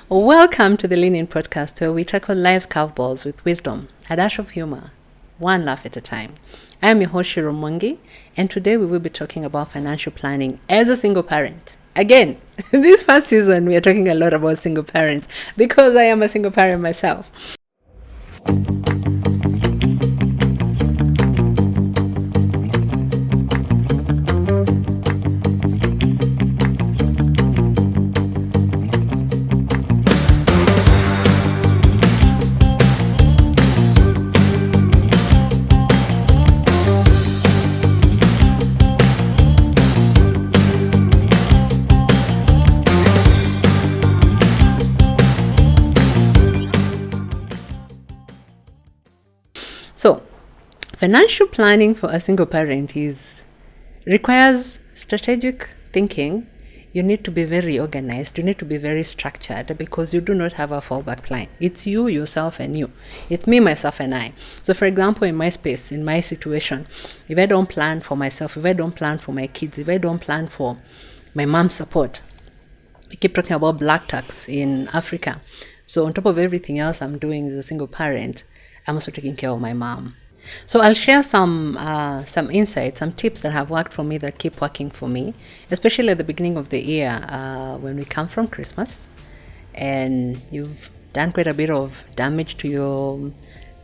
Welcome to the Lean In podcast, where we tackle life's curveballs with wisdom, a dash of humor, one laugh at a time. I am your host, Shiro Mwangi, and today we will be talking about financial planning as a single parent. Again, this first season we are talking a lot about single parents because I am a single parent myself. So, financial planning for a single parent requires strategic thinking. You need to be very organized. You need to be very structured because you do not have a fallback plan. It's you, yourself, and you. It's me, myself, and I. So, for example, in my space, in my situation, if I don't plan for myself, if I don't plan for my kids, if I don't plan for my mom's support, we keep talking about black tax in Africa. So, on top of everything else I'm doing as a single parent, I'm also taking care of my mom. So I'll share some insights, some tips that have worked for me that keep working for me, especially at the beginning of the year when we come from Christmas and you've done quite a bit of damage to your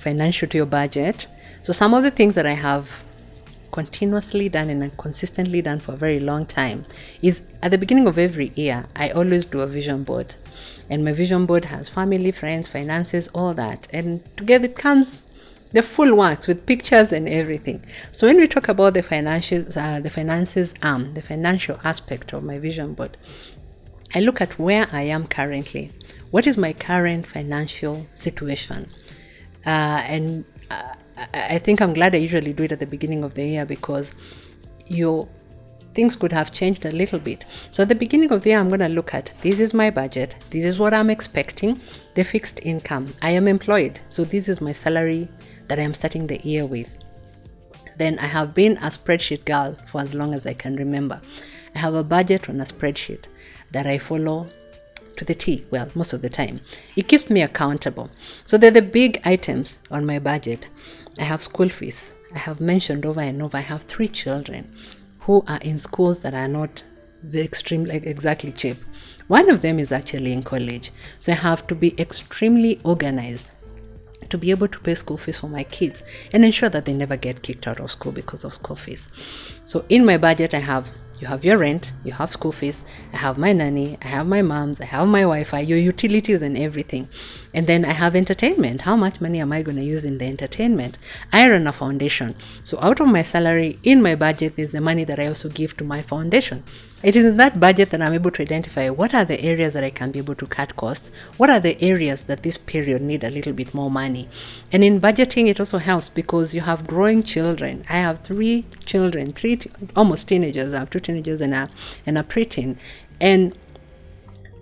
to your budget. So some of the things that I have continuously done and consistently done for a very long time is at the beginning of every year, I always do a vision board. And my vision board has family, friends, finances, all that. And together it comes the full works with pictures and everything. So when we talk about the financial aspect of my vision board, I look at where I am currently. What is my current financial situation? I think I'm glad I usually do it at the beginning of the year because things could have changed a little bit. So at the beginning of the year, I'm going to look at, this is my budget, this is what I'm expecting, the fixed income. I am employed, so this is my salary that I am starting the year with. Then I have been a spreadsheet girl for as long as I can remember. I have a budget on a spreadsheet that I follow to the T, well, most of the time. It keeps me accountable. So they're the big items on my budget. I have school fees. I have mentioned over and over, I have 3 children who are in schools that are not exactly cheap. One of them is actually in college. So I have to be extremely organized to be able to pay school fees for my kids and ensure that they never get kicked out of school because of school fees. So in my budget, you have your rent, you have school fees, I have my nanny, I have my mom's, I have my Wi-Fi, your utilities and everything. And then I have entertainment. How much money am I going to use in the entertainment? I run a foundation. So out of my salary, in my budget, is the money that I also give to my foundation. It is in that budget that I'm able to identify what are the areas that I can be able to cut costs, what are the areas that this period need a little bit more money. And in budgeting, it also helps because you have growing children. I have 3 children, almost teenagers. I have 2 teenagers and a preteen. And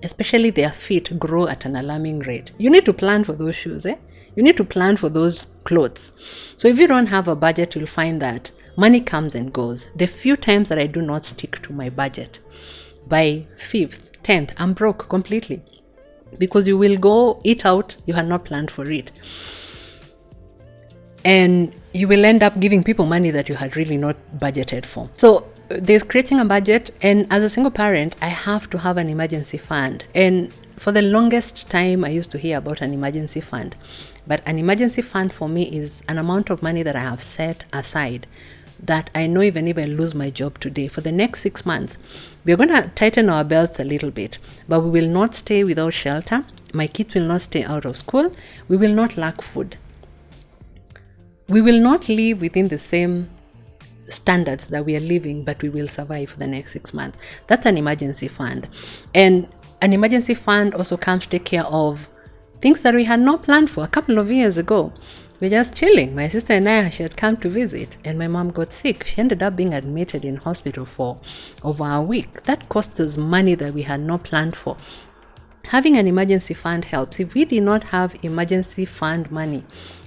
especially their feet grow at an alarming rate. You need to plan for those shoes, You need to plan for those clothes. So if you don't have a budget, you'll find that money comes and goes. The few times that I do not stick to my budget, by 5th, 10th, I'm broke completely. Because you will go eat out, you had not planned for it. And you will end up giving people money that you had really not budgeted for. So there's creating a budget, and as a single parent, I have to have an emergency fund. And for the longest time, I used to hear about an emergency fund. But an emergency fund for me is an amount of money that I have set aside that I know even if I lose my job today, for the next 6 months, we're going to tighten our belts a little bit, but we will not stay without shelter. My kids will not stay out of school. We will not lack food. We will not live within the same standards that we are living, but we will survive for the next 6 months. That's an emergency fund. And an emergency fund also comes to take care of things that we had not planned for. A couple of years ago, we're just chilling. My sister and I, she had come to visit, and my mom got sick. She ended up being admitted in hospital for over a week. That cost us money that we had not planned for. Having an emergency fund helps. If we did not have emergency fund money,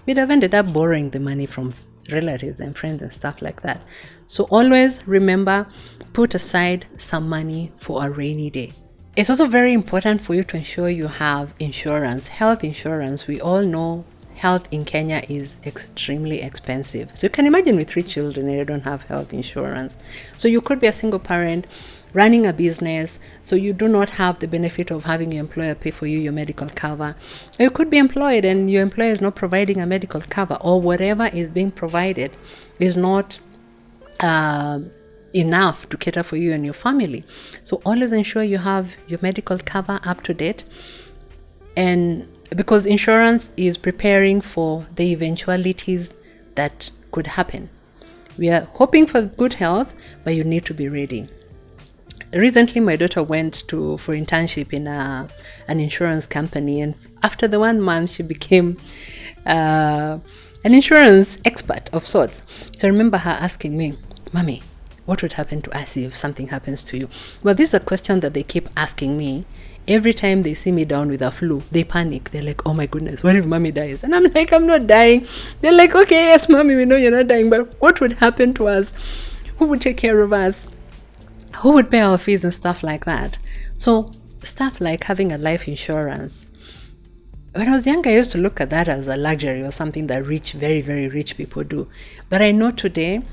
we'd have ended up borrowing the money from relatives and friends and stuff like that. So always remember, put aside some money for a rainy day. It's also very important for you to ensure you have insurance, health insurance. We all know health in Kenya is extremely expensive. So you can imagine with 3 children and you don't have health insurance. So you could be a single parent running a business, so you do not have the benefit of having your employer pay for you your medical cover. Or you could be employed and your employer is not providing a medical cover, or whatever is being provided is not enough to cater for you and your family. So always ensure you have your medical cover up to date, and because insurance is preparing for the eventualities that could happen. We are hoping for good health, but you need to be ready. Recently, my daughter went for internship in an insurance company, and after the 1 month, she became an insurance expert of sorts. So I remember her asking me, "Mommy, what would happen to us if something happens to you?" Well, this is a question that they keep asking me. Every time they see me down with a flu, they panic. They're like, "Oh my goodness, what if mommy dies?" And I'm like, "I'm not dying." They're like, "Okay, yes, mommy, we know you're not dying, but what would happen to us? Who would take care of us? Who would pay our fees?" and stuff like that. So stuff like having a life insurance. When I was younger, I used to look at that as a luxury or something that very, very rich people do. But I know today,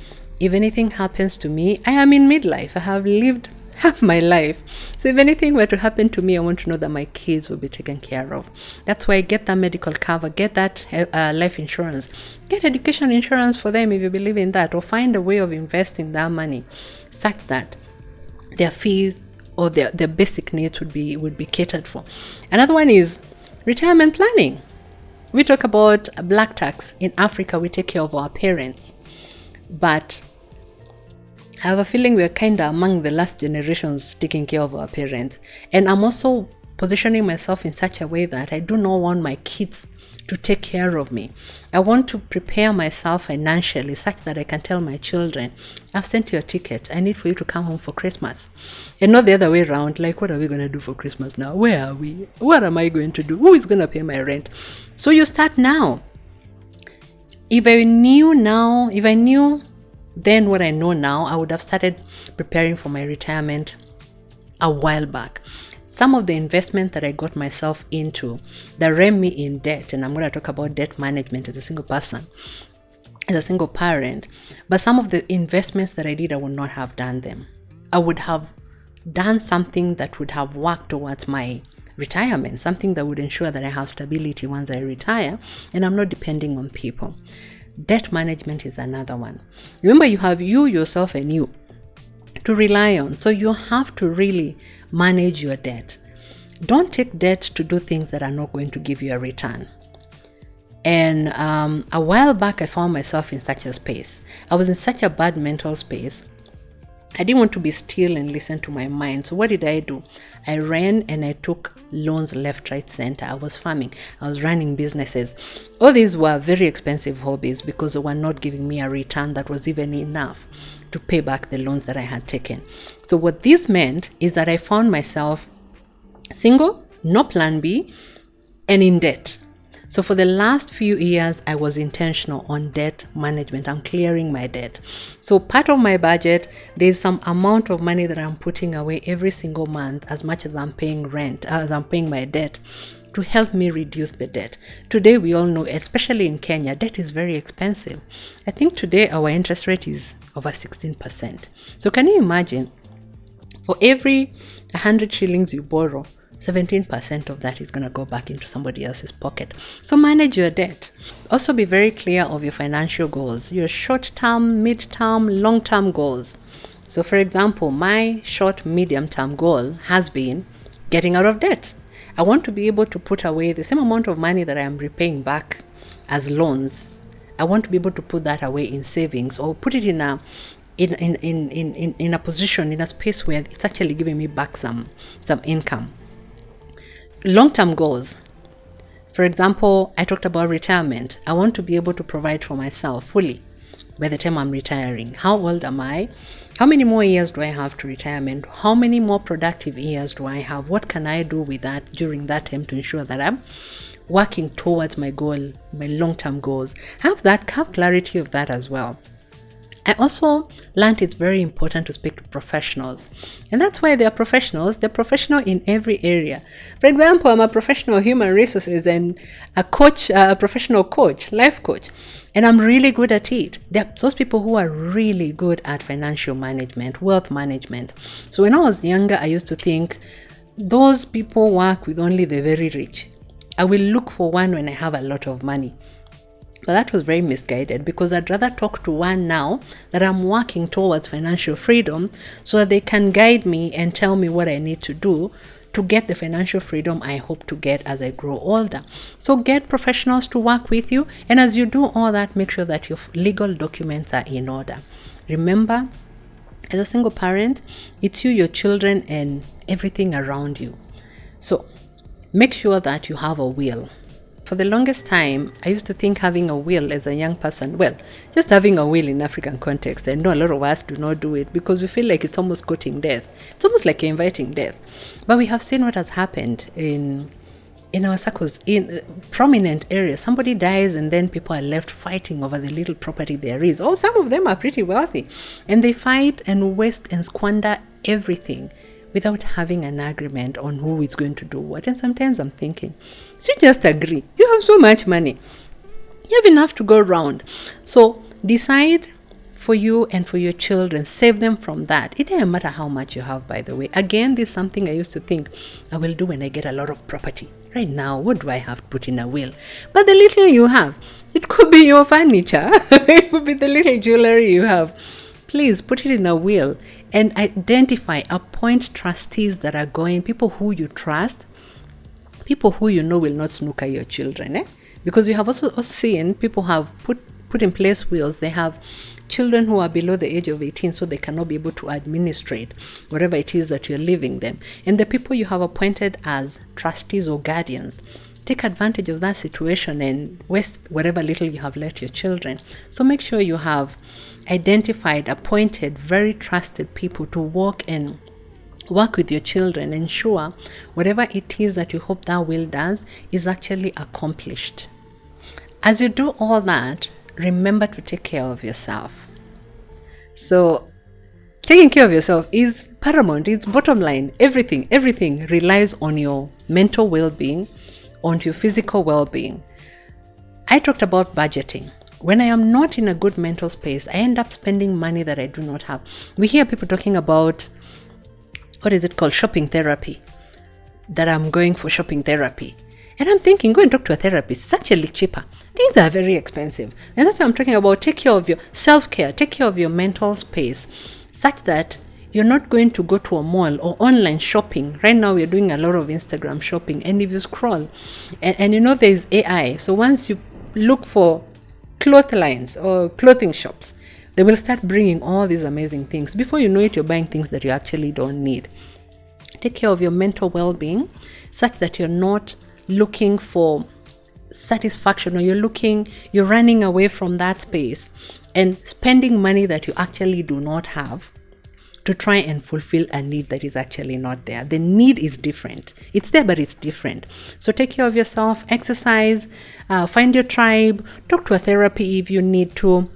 if anything happens to me, I am in midlife. I have lived half my life. So if anything were to happen to me, I want to know that my kids will be taken care of. That's why I get that medical cover, get that life insurance, get education insurance for them if you believe in that, or find a way of investing that money such that their fees or their basic needs would be catered for. Another one is retirement planning. We talk about black tax. In Africa, we take care of our parents, but I have a feeling we're kind of among the last generations taking care of our parents. And I'm also positioning myself in such a way that I do not want my kids to take care of me. I want to prepare myself financially such that I can tell my children, "I've sent you a ticket. I need for you to come home for Christmas." And not the other way around, like, "What are we going to do for Christmas now? Where are we? What am I going to do? Who is going to pay my rent?" So you start now. If I knew then what I know now, I would have started preparing for my retirement a while back. Some of the investment that I got myself into that ran me in debt, and I'm going to talk about debt management as a single person, as a single parent, but some of the investments that I did, I would not have done them. I would have done something that would have worked towards my retirement, something that would ensure that I have stability once I retire and I'm not depending on people. Debt management is another one. Remember, you have you, yourself, and you to rely on. So you have to really manage your debt. Don't take debt to do things that are not going to give you a return. And a while back, I found myself in such a space. I was in such a bad mental space. I didn't want to be still and listen to my mind. So what did I do? I ran and I took loans left, right, center. I was farming. I was running businesses. All these were very expensive hobbies because they were not giving me a return that was even enough to pay back the loans that I had taken. So what this meant is that I found myself single, no plan B, and in debt. So for the last few years, I was intentional on debt management. I'm clearing my debt. So part of my budget, there's some amount of money that I'm putting away every single month, as much as I'm paying rent, as I'm paying my debt, to help me reduce the debt. Today, we all know, especially in Kenya, debt is very expensive. I think today our interest rate is over 16%. So can you imagine, for every 100 shillings you borrow, 17% of that is going to go back into somebody else's pocket. So manage your debt. Also be very clear of your financial goals, your short-term, mid-term, long-term goals. So for example, my short, medium-term goal has been getting out of debt. I want to be able to put away the same amount of money that I am repaying back as loans. I want to be able to put that away in savings, or put it in a position, in a space where it's actually giving me back some income. Long-term goals. For example, I talked about retirement. I want to be able to provide for myself fully by the time I'm retiring. How old am I? How many more years do I have to retirement? How many more productive years do I have? What can I do with that during that time to ensure that I'm working towards my goal, my long-term goals? Have clarity of that as well. I also learned it's very important to speak to professionals. And that's why they're professionals. They're professional in every area. For example, I'm a professional human resources and a coach, a professional coach, life coach. And I'm really good at it. There are those people who are really good at financial management, wealth management. So when I was younger, I used to think those people work with only the very rich. I will look for one when I have a lot of money. But that was very misguided, because I'd rather talk to one now that I'm working towards financial freedom, so that they can guide me and tell me what I need to do to get the financial freedom I hope to get as I grow older. So get professionals to work with you. And as you do all that, make sure that your legal documents are in order. Remember, as a single parent, it's you, your children, and everything around you. So make sure that you have a will. For the longest time, I used to think having a will as a young person, well, just having a will in African context, I know a lot of us do not do it because we feel like it's almost courting death. It's almost like inviting death. But we have seen what has happened in our circles, in prominent areas. Somebody dies and then people are left fighting over the little property there is. Oh, some of them are pretty wealthy. And they fight and waste and squander everything without having an agreement on who is going to do what. And sometimes I'm thinking, so you just agree. You have so much money. You have enough to go around. So decide for you and for your children. Save them from that. It doesn't matter how much you have, by the way. Again, this is something I used to think I will do when I get a lot of property. Right now, what do I have to put in a will? But the little you have, it could be your furniture. It could be the little jewelry you have. Please put it in a will and identify, appoint trustees that are going, people who you trust, people who you know will not snooker your children. Because we have also seen people have put in place wills. They have children who are below the age of 18, so they cannot be able to administrate whatever it is that you're leaving them. And the people you have appointed as trustees or guardians, take advantage of that situation and waste whatever little you have left your children. So make sure you have identified, appointed, very trusted people to work with your children. Ensure whatever it is that you hope that will does is actually accomplished. As you do all that, remember to take care of yourself. So taking care of yourself is paramount. It's bottom line. Everything relies on your mental well-being, on your physical well-being. I talked about budgeting. When I am not in a good mental space, I end up spending money that I do not have. We hear people talking about, what is it called, shopping therapy, that I'm going for shopping therapy. And I'm thinking, go and talk to a therapist. It's actually cheaper. Things are very expensive. And that's what I'm talking about. Take care of your self-care. Take care of your mental space such that you're not going to go to a mall or online shopping. Right now, we're doing a lot of Instagram shopping. And if you scroll, and you know there's AI. So once you look for cloth lines or clothing shops, they will start bringing all these amazing things. Before you know it, you're buying things that you actually don't need. Take care of your mental well-being such that you're not looking for satisfaction, or you're running away from that space and spending money that you actually do not have to try and fulfill a need that is actually not there. The need is different. It's there, but it's different. So take care of yourself, exercise, find your tribe, talk to a therapy if you need to.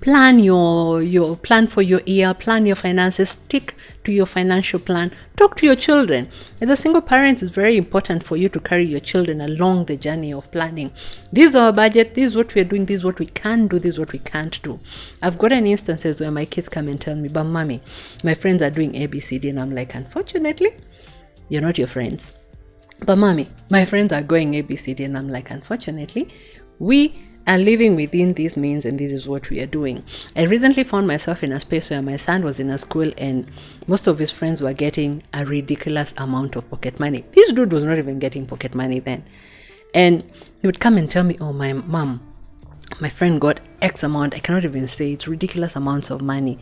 Plan your plan for your year, plan your finances, stick to your financial plan, talk to your children. As a single parent, it's very important for you to carry your children along the journey of planning. This is our budget, this is what we're doing, this is what we can do, this is what we can't do. I've gotten instances where my kids come and tell me, but mommy, my friends are doing ABCD, and I'm like, unfortunately, you're not your friends. But mommy, my friends are going ABCD, and I'm like, unfortunately, we are living within these means, and this is what we are doing. I recently found myself in a space where my son was in a school and most of his friends were getting a ridiculous amount of pocket money. This dude was not even getting pocket money then. And he would come and tell me, oh, my mom, my friend got X amount. I cannot even say, it's ridiculous amounts of money.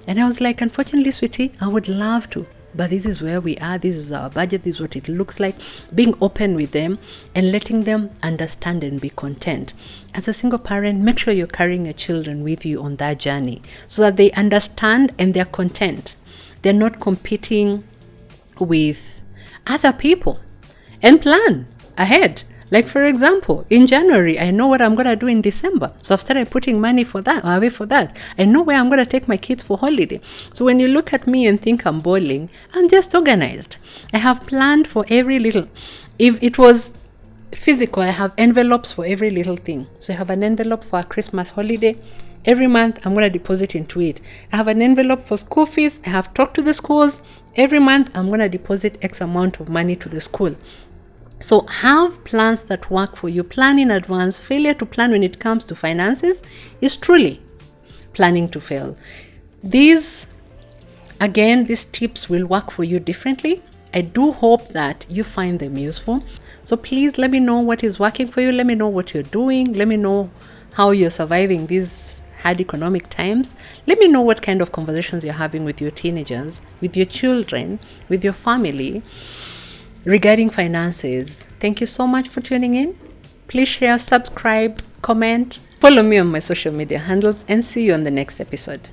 And I was like, unfortunately, sweetie, I would love to, but this is where we are. This is our budget. This is what it looks like. Being open with them and letting them understand and be content. As a single parent, make sure you're carrying your children with you on that journey so that they understand and they're content. They're not competing with other people. And plan ahead. Like, for example, in January, I know what I'm going to do in December. So I've started putting money for that, away for that. I know where I'm going to take my kids for holiday. So when you look at me and think I'm balling, I'm just organized. I have planned for every little. If it was physical, I have envelopes for every little thing. So I have an envelope for a Christmas holiday. Every month, I'm going to deposit into it. I have an envelope for school fees. I have talked to the schools. Every month, I'm going to deposit X amount of money to the school. So have plans that work for you. Plan in advance. Failure to plan when it comes to finances is truly planning to fail. These tips will work for you differently. I do hope that you find them useful. So please let me know what is working for you. Let me know what you're doing. Let me know how you're surviving these hard economic times. Let me know what kind of conversations you're having with your teenagers, with your children, with your family regarding finances. Thank you so much for tuning in. Please share, subscribe, comment, follow me on my social media handles, and see you on the next episode.